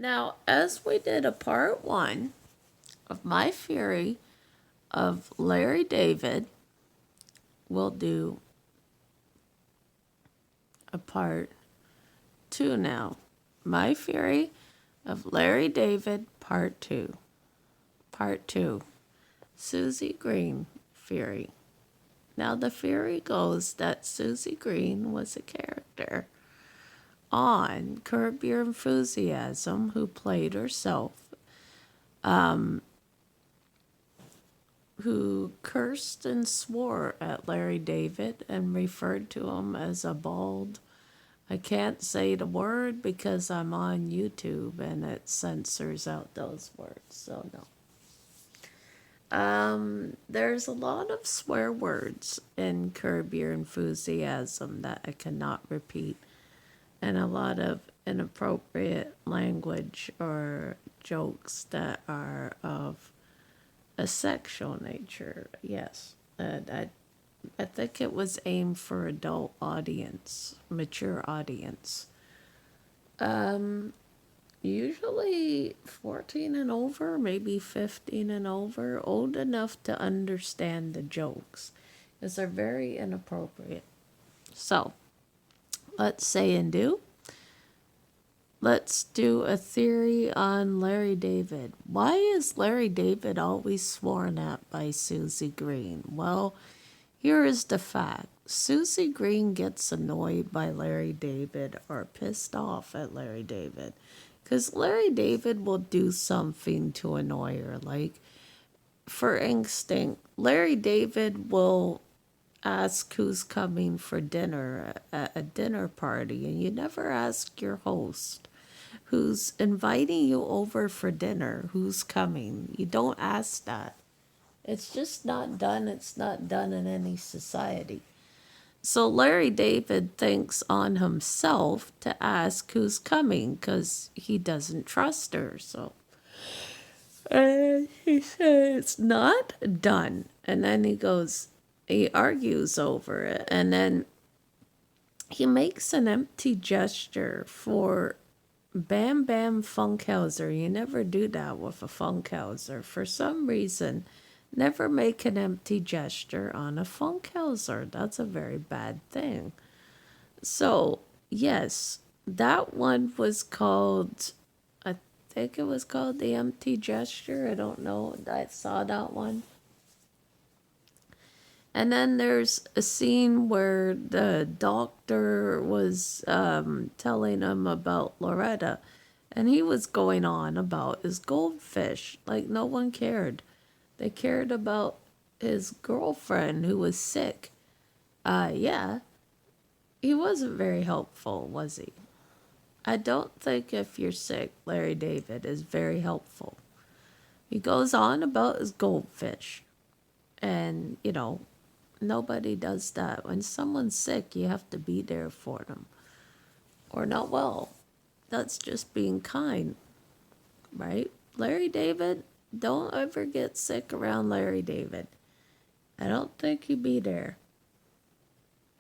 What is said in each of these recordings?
Now, as we did a part one of my theory of Larry David, we'll do a part two now. My theory of Larry David, part two. Part two. Susie Green theory. Now, the theory goes that Susie Green was a character on Curb Your Enthusiasm who played herself, who cursed and swore at Larry David and referred to him as a bald. I can't say the word because I'm on YouTube and it censors out those words, so no. There's a lot of swear words in Curb Your Enthusiasm that I cannot repeat, and a lot of inappropriate language or jokes that are of a sexual nature. Yes, and I think it was aimed for adult audience, mature audience. Usually 14 and over, maybe 15 and over, old enough to understand the jokes, because they're very inappropriate. So, let's say and do. Let's do a theory on Larry David. Why is Larry David always sworn at by Susie Green? Well, here is the fact. Susie Green gets annoyed by Larry David or pissed off at Larry David because Larry David will do something to annoy her. Like, for instance, Larry David will ask who's coming for dinner at a dinner party, and you never ask your host who's inviting you over for dinner who's coming. You don't ask that. It's just not done. It's not done in any society. So Larry David thinks on himself to ask who's coming because he doesn't trust her. So he says it's not done. And then he argues over it. And then he makes an empty gesture for Bam Bam Funkhauser. You never do that with a Funkhauser. For some reason, never make an empty gesture on a Funkhauser. That's a very bad thing. So, yes, that one was called, I think it was called The Empty Gesture. I don't know. I saw that one. And then there's a scene where the doctor was telling him about Loretta, and he was going on about his goldfish. Like, no one cared. They cared about his girlfriend who was sick. Yeah, he wasn't very helpful, was he? I don't think if you're sick, Larry David is very helpful. He goes on about his goldfish. And, nobody does that. When someone's sick, you have to be there for them. Or not well. That's just being kind, right? Larry David, don't ever get sick around Larry David. I don't think he'd be there.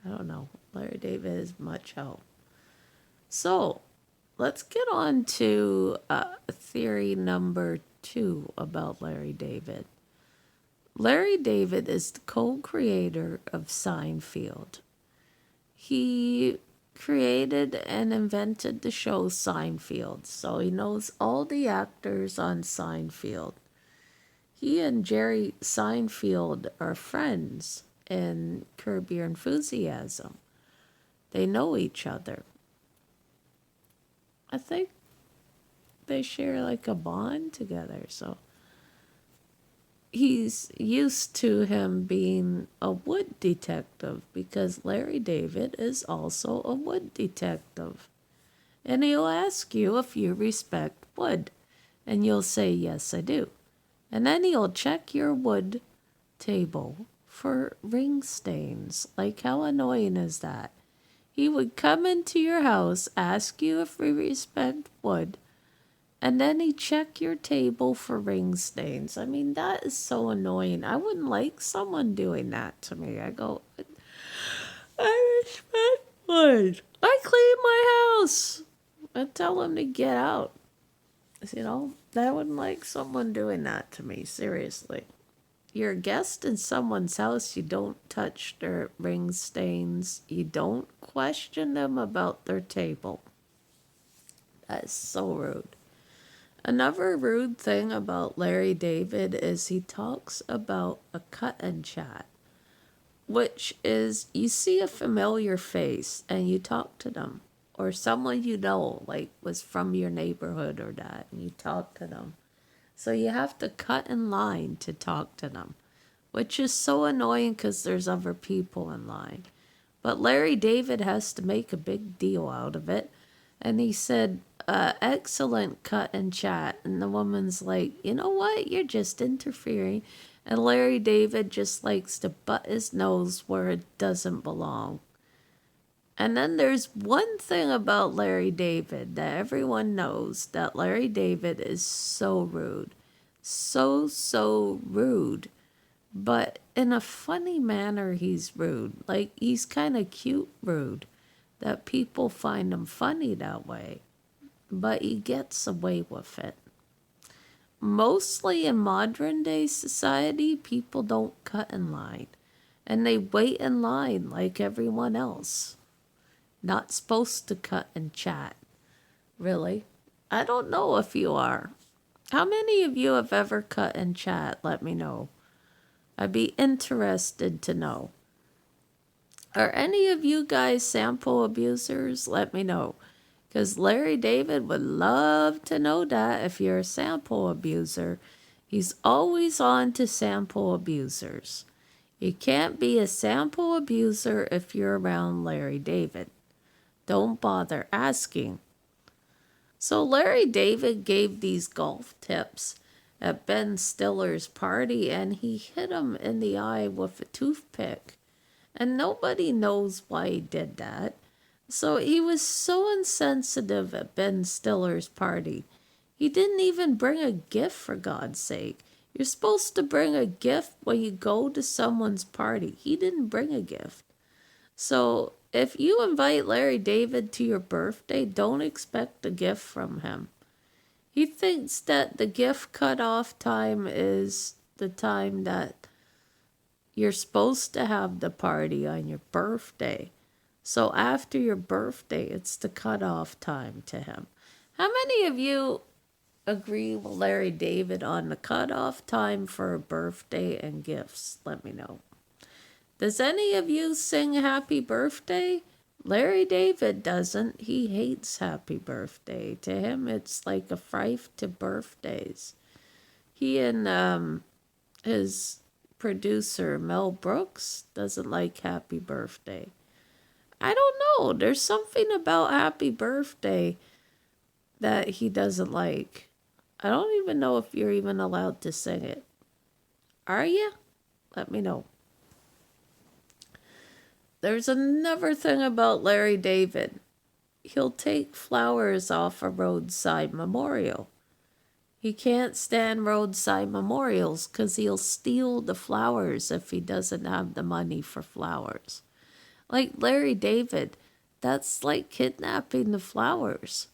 I don't know. Larry David is much help. So, let's get on to theory number 2 about Larry David. Larry David is the co-creator of Seinfeld. He created and invented the show Seinfeld, so he knows all the actors on Seinfeld. He and Jerry Seinfeld are friends in Curb Your Enthusiasm. They know each other. I think they share like a bond together, so he's used to him being a wood detective because Larry David is also a wood detective. And he'll ask you if you respect wood. And you'll say, yes, I do. And then he'll check your wood table for ring stains. Like, how annoying is that? He would come into your house, ask you if we respect wood, and then he check your table for ring stains. I mean, that is so annoying. I wouldn't like someone doing that to me. I go, I respect wood. I clean my house. I tell him to get out. I wouldn't like someone doing that to me, seriously. You're a guest in someone's house, you don't touch their ring stains, you don't question them about their table. That is so rude. Another rude thing about Larry David is he talks about a cut and chat, which is you see a familiar face and you talk to them, or someone you know, like was from your neighborhood or that, and you talk to them. So you have to cut in line to talk to them, which is so annoying because there's other people in line. But Larry David has to make a big deal out of it. And he said, excellent cut and chat. And the woman's like, you know what? You're just interfering. And Larry David just likes to butt his nose where it doesn't belong. And then there's one thing about Larry David that everyone knows, that Larry David is so rude. So, so rude. But in a funny manner, he's rude. Like, he's kind of cute rude. That people find him funny that way. But he gets away with it. Mostly in modern day society, people don't cut in line. And they wait in line like everyone else. Not supposed to cut and chat. Really? I don't know if you are. How many of you have ever cut and chat? Let me know. I'd be interested to know. Are any of you guys sample abusers? Let me know. Because Larry David would love to know that if you're a sample abuser. He's always on to sample abusers. You can't be a sample abuser if you're around Larry David. Don't bother asking. So Larry David gave these golf tips at Ben Stiller's party, and he hit him in the eye with a toothpick. And nobody knows why he did that. So he was so insensitive at Ben Stiller's party. He didn't even bring a gift, for God's sake. You're supposed to bring a gift when you go to someone's party. He didn't bring a gift. So if you invite Larry David to your birthday, don't expect a gift from him. He thinks that the gift cutoff time is the time that you're supposed to have the party on your birthday. So after your birthday, it's the cutoff time to him. How many of you agree with Larry David on the cutoff time for a birthday and gifts? Let me know. Does any of you sing happy birthday? Larry David doesn't. He hates happy birthday. To him, it's like a fright to birthdays. He and his producer, Mel Brooks, doesn't like happy birthday. I don't know. There's something about happy birthday that he doesn't like. I don't even know if you're even allowed to sing it. Are you? Let me know. There's another thing about Larry David. He'll take flowers off a roadside memorial. He can't stand roadside memorials because he'll steal the flowers if he doesn't have the money for flowers. Like Larry David, that's like kidnapping the flowers.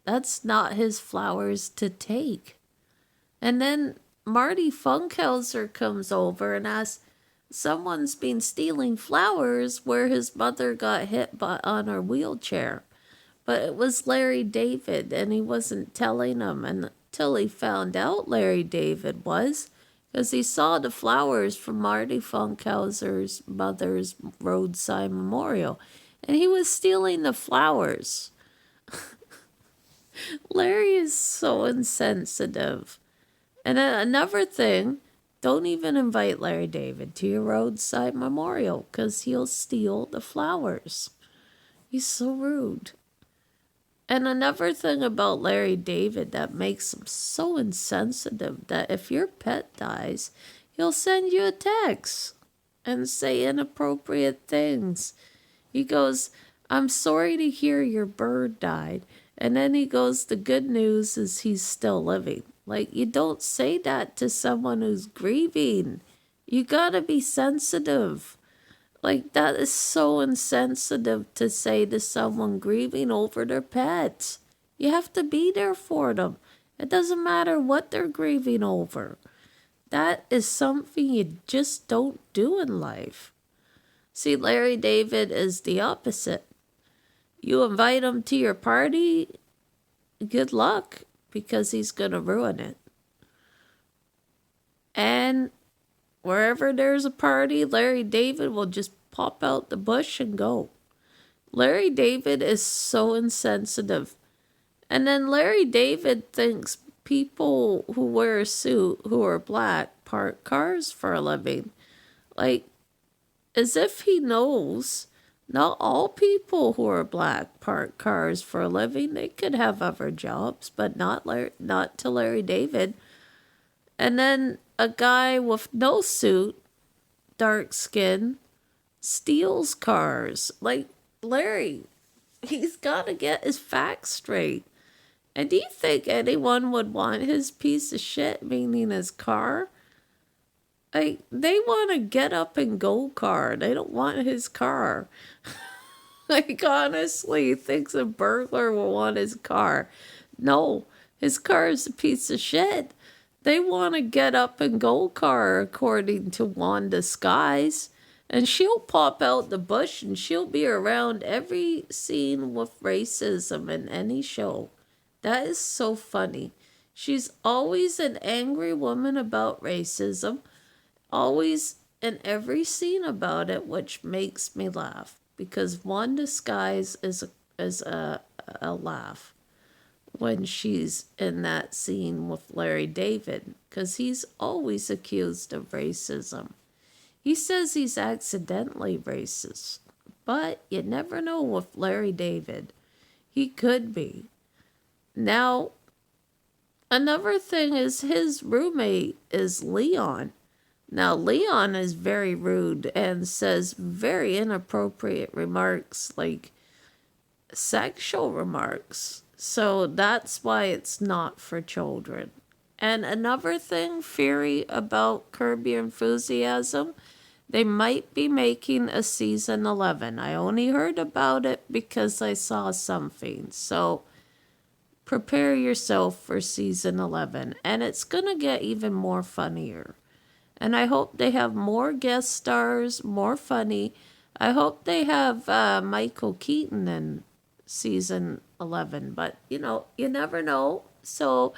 That's not his flowers to take. And then Marty Funkhauser comes over and asks, someone's been stealing flowers where his mother got hit on her wheelchair. But it was Larry David, and he wasn't telling him until he found out Larry David was, because he saw the flowers from Marty Funkhauser's mother's roadside memorial, and he was stealing the flowers. Larry is so insensitive. And another thing, don't even invite Larry David to your roadside memorial because he'll steal the flowers. He's so rude. And another thing about Larry David that makes him so insensitive, that if your pet dies, he'll send you a text and say inappropriate things. He goes, I'm sorry to hear your bird died. And then he goes, the good news is he's still living. Like, you don't say that to someone who's grieving. You gotta be sensitive. Like, that is so insensitive to say to someone grieving over their pets. You have to be there for them. It doesn't matter what they're grieving over. That is something you just don't do in life. See, Larry David is the opposite. You invite him to your party, good luck, because he's going to ruin it. And wherever there's a party, Larry David will just pop out the bush and go. Larry David is so insensitive. And then Larry David thinks people who wear a suit who are black park cars for a living. Like, as if he knows not all people who are black park cars for a living. They could have other jobs, but not to Larry David. And then a guy with no suit, dark skin, steals cars. Like, Larry, he's got to get his facts straight. And do you think anyone would want his piece of shit, meaning his car? Like, they want a get up and go car. They don't want his car. Like, honestly, he thinks a burglar will want his car. No, his car is a piece of shit. They want a get up and go car, according to Wanda Skies. And she'll pop out the bush and she'll be around every scene with racism in any show. That is so funny. She's always an angry woman about racism, always in every scene about it, which makes me laugh because Wanda Skies is a laugh when she's in that scene with Larry David because he's always accused of racism. He says he's accidentally racist, but you never know with Larry David. He could be. Now, another thing is his roommate is Leon. Now, Leon is very rude and says very inappropriate remarks, like sexual remarks. So that's why it's not for children. And another thing, theory about Curb Your Enthusiasm, they might be making a season 11. I only heard about it because I saw something. So prepare yourself for season 11. And it's going to get even more funnier. And I hope they have more guest stars, more funny. I hope they have Michael Keaton in season 11. But, you never know. So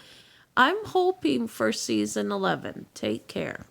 I'm hoping for season 11. Take care.